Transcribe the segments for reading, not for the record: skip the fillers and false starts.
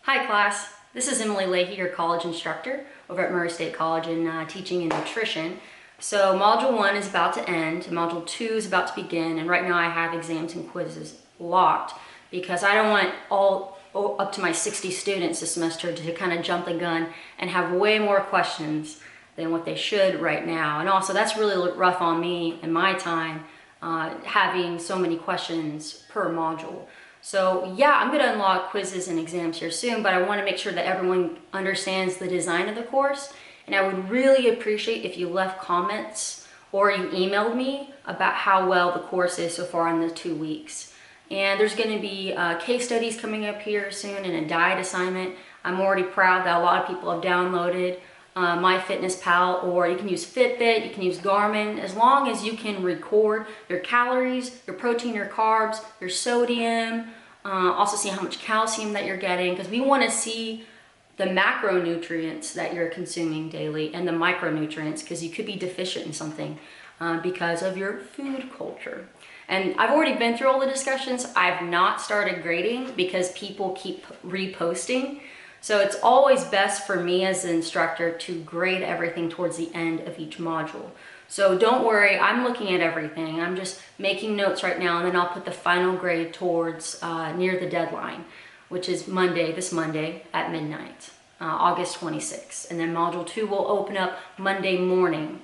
Hi class, this is Emily Leahy, your college instructor over at Murray State College in teaching and nutrition. So Module 1 is about to end, Module 2 is about to begin, and right now I have exams and quizzes locked because I don't want all up to my 60 students this semester to kind of jump the gun and have way more questions than what they should right now. And also that's really rough on me and my time having so many questions per module. So yeah, I'm gonna unlock quizzes and exams here soon, but I wanna make sure that everyone understands the design of the course. And I would really appreciate if you left comments or you emailed me about how well the course is so far in the 2 weeks. And there's gonna be case studies coming up here soon and a diet assignment. I'm already proud that a lot of people have downloaded MyFitnessPal, or you can use Fitbit, you can use Garmin, as long as you can record your calories, your protein, your carbs, your sodium, also see how much calcium that you're getting, because we want to see the macronutrients that you're consuming daily and the micronutrients, because you could be deficient in something because of your food culture. And I've already been through all the discussions. I've not started grading because people keep reposting. So it's always best for me as an instructor to grade everything towards the end of each module. So don't worry, I'm looking at everything. I'm just making notes right now, and then I'll put the final grade towards near the deadline, which is this Monday at midnight, August 26th. And then Module 2 will open up Monday morning.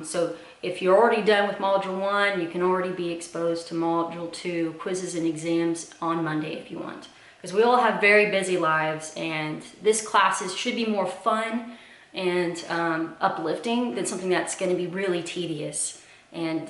So if you're already done with Module 1, you can already be exposed to Module 2 quizzes and exams on Monday if you want. Because we all have very busy lives, and this classes should be more fun and uplifting than something that's going to be really tedious. And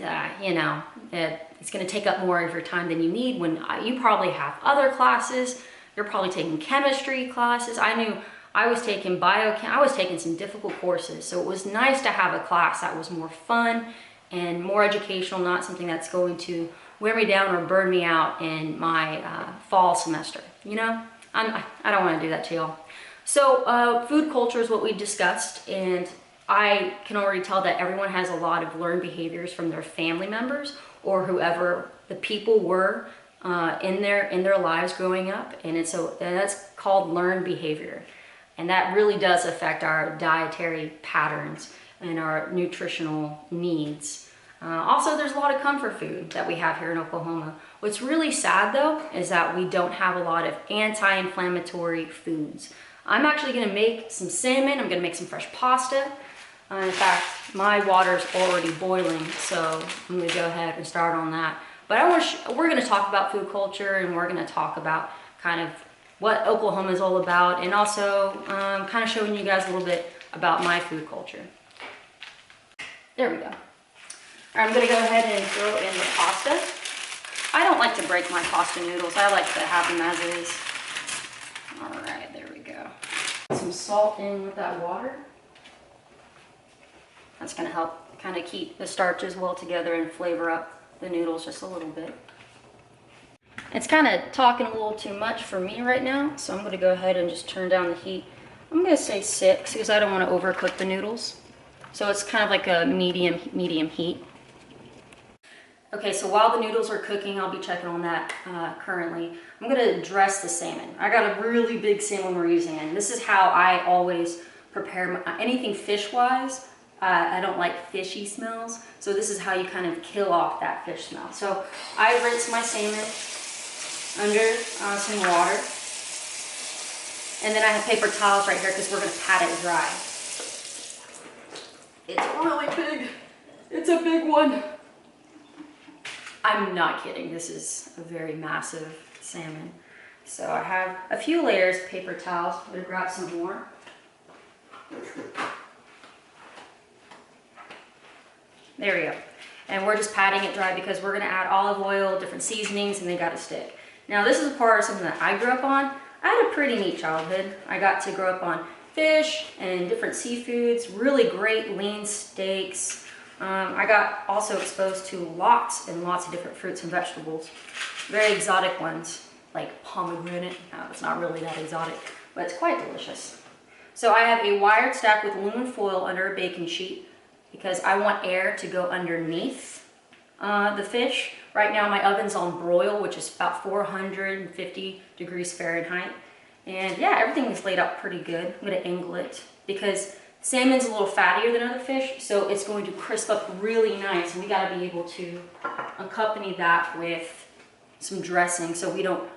it's going to take up more of your time than you need when you probably have other classes. You're probably taking chemistry classes. I knew I was taking biochem. I was taking some difficult courses, so it was nice to have a class that was more fun and more educational, not something that's going to wear me down or burn me out in my fall semester. You know, I don't want to do that to y'all. So food culture is what we discussed, and I can already tell that everyone has a lot of learned behaviors from their family members or whoever the people were in their lives growing up, and that's called learned behavior, and that really does affect our dietary patterns and our nutritional needs. Also, there's a lot of comfort food that we have here in Oklahoma. What's really sad though is that we don't have a lot of anti-inflammatory foods. I'm actually gonna make some salmon, I'm gonna make some fresh pasta. In fact, my water's already boiling, so I'm gonna go ahead and start on that. But we're gonna talk about food culture, and we're gonna talk about kind of what Oklahoma is all about, and also kind of showing you guys a little bit about my food culture. There we go. All right, I'm gonna go ahead and throw in the pasta. I don't like to break my pasta noodles. I like to have them as is. All right, there we go. Some salt in with that water. That's gonna help kind of keep the starches well together and flavor up the noodles just a little bit. It's kind of talking a little too much for me right now, so I'm gonna go ahead and just turn down the heat. I'm gonna say 6 because I don't want to overcook the noodles. So it's kind of like a medium heat. Okay, so while the noodles are cooking, I'll be checking on that currently. I'm gonna dress the salmon. I got a really big salmon we're using, and this is how I always prepare anything fish-wise. I don't like fishy smells, so this is how you kind of kill off that fish smell. So I rinse my salmon under some water, and then I have paper towels right here because we're gonna pat it dry. It's really big. It's a big one. I'm not kidding, this is a very massive salmon. So I have a few layers of paper towels. I'm gonna grab some more. There we go. And we're just patting it dry because we're gonna add olive oil, different seasonings, and they gotta stick. Now this is a part of something that I grew up on. I had a pretty neat childhood. I got to grow up on fish and different seafoods, really great lean steaks. I got also exposed to lots and lots of different fruits and vegetables. Very exotic ones, like pomegranate. No, it's not really that exotic, but it's quite delicious. So I have a wired stack with aluminum foil under a baking sheet because I want air to go underneath the fish. Right now my oven's on broil, which is about 450 degrees Fahrenheit. And yeah, everything is laid out pretty good. I'm gonna angle it because salmon's a little fattier than other fish, so it's going to crisp up really nice. And we gotta be able to accompany that with some dressing so we don't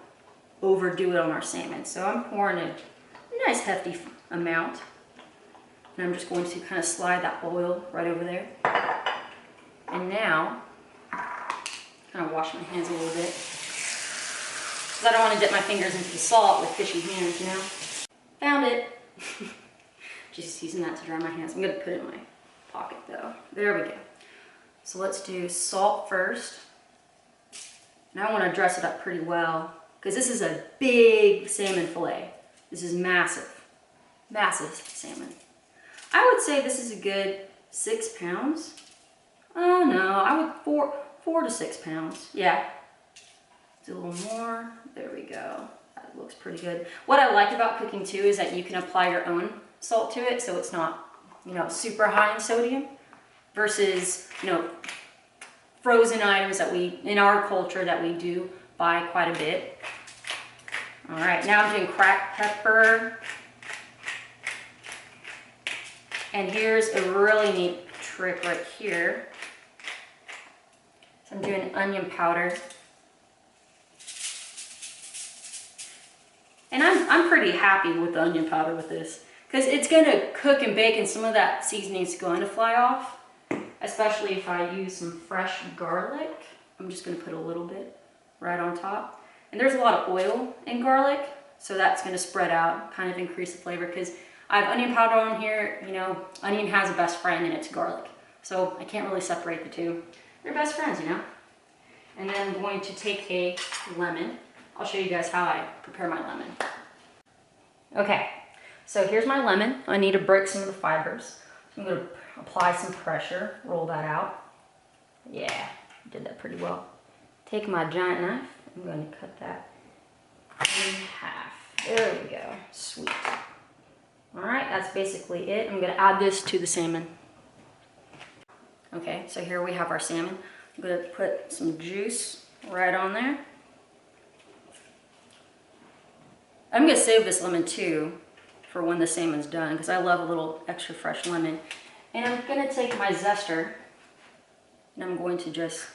overdo it on our salmon. So I'm pouring a nice hefty amount. And I'm just going to kind of slide that oil right over there. And now, kind of wash my hands a little bit. Because I don't want to dip my fingers into the salt with fishy hands, you know? Found it. Just using that to dry my hands. I'm going to put it in my pocket though. There we go. So let's do salt first. And I want to dress it up pretty well because this is a big salmon fillet. This is massive, massive salmon. I would say this is a good 6 pounds. Oh no, I would 4 to 6 pounds. Yeah. Do a little more. There we go. That looks pretty good. What I like about cooking too is that you can apply your own salt to it, so it's not, you know, super high in sodium versus, you know, frozen items that we, in our culture, that we do buy quite a bit. All right, now I'm doing cracked pepper. And here's a really neat trick right here. So I'm doing onion powder. And I'm pretty happy with the onion powder with this because it's going to cook and bake and some of that seasoning is going to fly off, especially if I use some fresh garlic. I'm just going to put a little bit right on top. And there's a lot of oil in garlic, so that's going to spread out, kind of increase the flavor because I have onion powder on here. You know, onion has a best friend and it's garlic. So I can't really separate the two. They're best friends, you know. And then I'm going to take a lemon. I'll show you guys how I prepare my lemon. Okay, so here's my lemon. I need to break some of the fibers. So I'm going to apply some pressure, roll that out. Yeah, did that pretty well. Take my giant knife. I'm going to cut that in half. There we go. Sweet. All right, that's basically it. I'm going to add this to the salmon. Okay, so here we have our salmon. I'm going to put some juice right on there. I'm going to save this lemon too for when the salmon's done because I love a little extra fresh lemon. And I'm going to take my zester and I'm going to just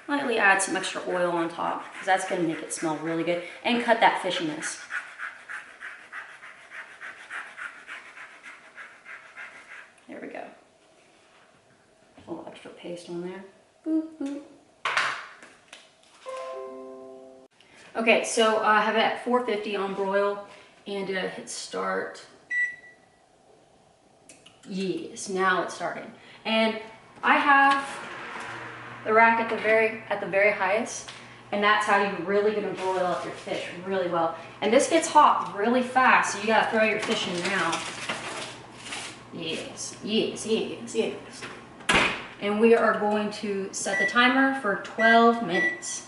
lightly add some extra oil on top because that's going to make it smell really good and cut that fishiness. There we go. A little extra paste on there. Boop, boop. Okay, so I have it at 450 on broil and hit start. Yes, now it's starting. And I have the rack at the very highest, and that's how you're really gonna broil up your fish really well. And this gets hot really fast, so you gotta throw your fish in now. Yes, yes, yes, yes. And we are going to set the timer for 12 minutes.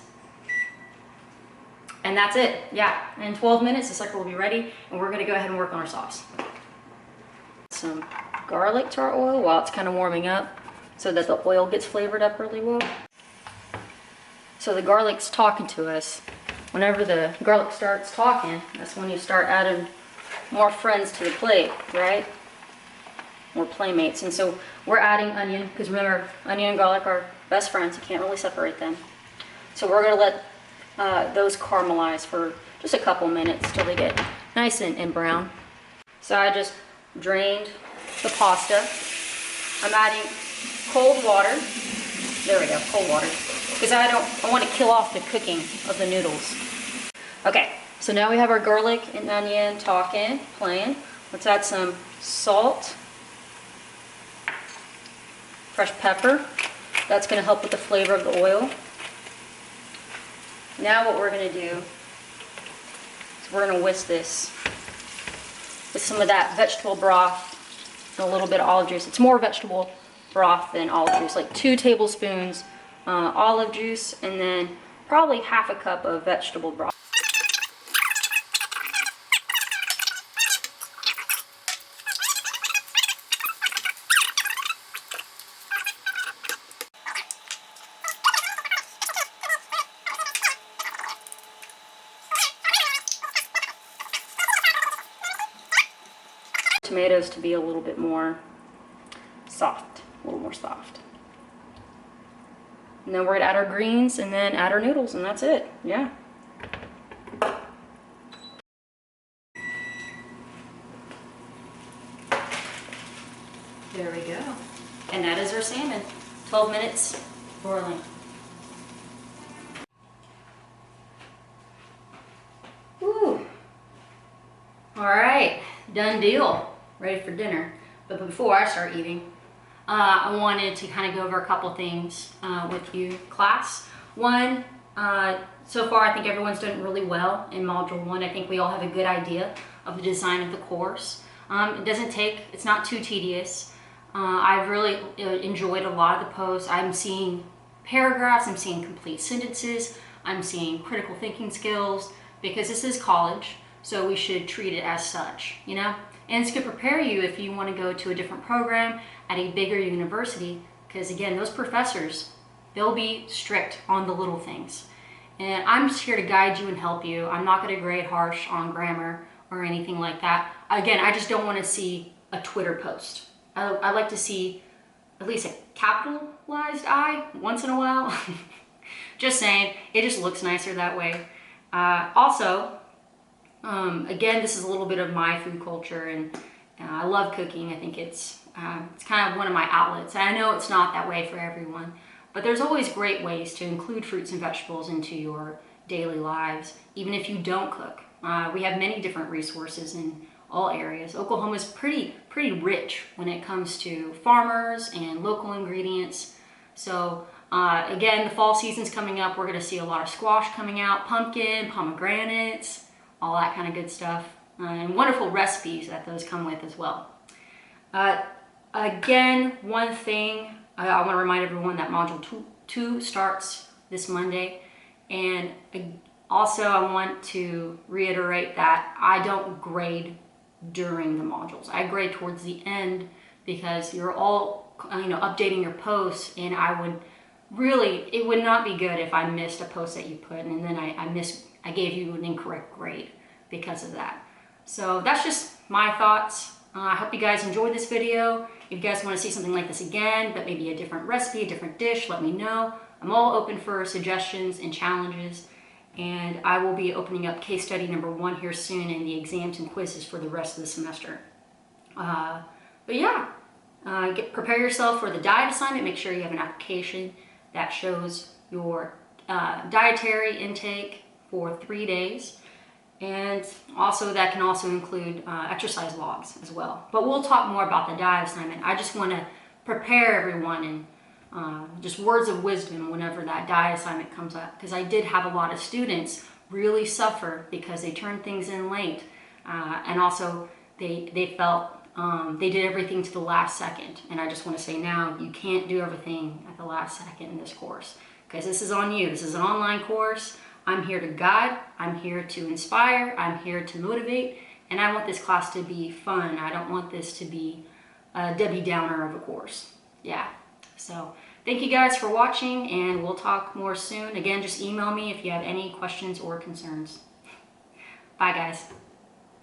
And that's it, yeah. In 12 minutes, the sucker will be ready, and we're gonna go ahead and work on our sauce. Some garlic to our oil while it's kind of warming up so that the oil gets flavored up really well. So the garlic's talking to us. Whenever the garlic starts talking, that's when you start adding more friends to the plate, right? More playmates. And so we're adding onion, because remember, onion and garlic are best friends. You can't really separate them. So we're gonna let those caramelize for just a couple minutes till they get nice and brown. So I just drained the pasta. I'm adding cold water. There we go, cold water. Because I want to kill off the cooking of the noodles. Okay, so now we have our garlic and onion playing. Let's add some salt, fresh pepper. That's going to help with the flavor of the oil. Now what we're going to do is we're going to whisk this with some of that vegetable broth and a little bit of olive juice. It's more vegetable broth than olive juice, like 2 tablespoons olive juice and then probably half a cup of vegetable broth. tomatoes to be a little bit more soft, a little more soft. And then we're gonna add our greens and then add our noodles, and that's it. Yeah. There we go. And that is our salmon. 12 minutes boiling. Woo. All right, done deal. Ready for dinner. But before I start eating, I wanted to kind of go over a couple things with you, class. One, so far I think everyone's done really well in Module 1. I think we all have a good idea of the design of the course. It's not too tedious. I've really enjoyed a lot of the posts. I'm seeing paragraphs, I'm seeing complete sentences, I'm seeing critical thinking skills, because this is college, so we should treat it as such, you know? And it's going to prepare you if you want to go to a different program at a bigger university, because again, those professors, they'll be strict on the little things. And I'm just here to guide you and help you. I'm not going to grade harsh on grammar or anything like that. Again, I just don't want to see a Twitter post. I like to see at least a capitalized I once in a while. Just saying, it just looks nicer that way. Also, again, this is a little bit of my food culture, and I love cooking. I think it's kind of one of my outlets. I know it's not that way for everyone, but there's always great ways to include fruits and vegetables into your daily lives, even if you don't cook. We have many different resources in all areas. Oklahoma is pretty rich when it comes to farmers and local ingredients. So again, the fall season's coming up. We're going to see a lot of squash coming out, pumpkin, pomegranates, all that kind of good stuff, and wonderful recipes that those come with as well. Again, one thing I want to remind everyone that Module 2 starts this Monday, and also I want to reiterate that I don't grade during the modules. I grade towards the end, because you're all updating your posts, and it would not be good if I missed a post that you put and then I gave you an incorrect grade because of that. So that's just my thoughts. I hope you guys enjoyed this video. If you guys want to see something like this again, but maybe a different recipe, a different dish, let me know. I'm all open for suggestions and challenges. And I will be opening up case study number 1 here soon, in the exams and quizzes for the rest of the semester. But yeah, prepare yourself for the diet assignment. Make sure you have an application that shows your dietary intake for 3 days. And also that can also include exercise logs as well. But we'll talk more about the diet assignment. I just want to prepare everyone, and just words of wisdom whenever that diet assignment comes up, because I did have a lot of students really suffer because they turned things in late, and also they felt they did everything to the last second. And I just want to say now, you can't do everything at the last second in this course, because this is on you. This is an online course. I'm here to guide, I'm here to inspire, I'm here to motivate, and I want this class to be fun. I don't want this to be a Debbie Downer of a course. Yeah. So thank you guys for watching, and we'll talk more soon. Again, just email me if you have any questions or concerns. Bye guys.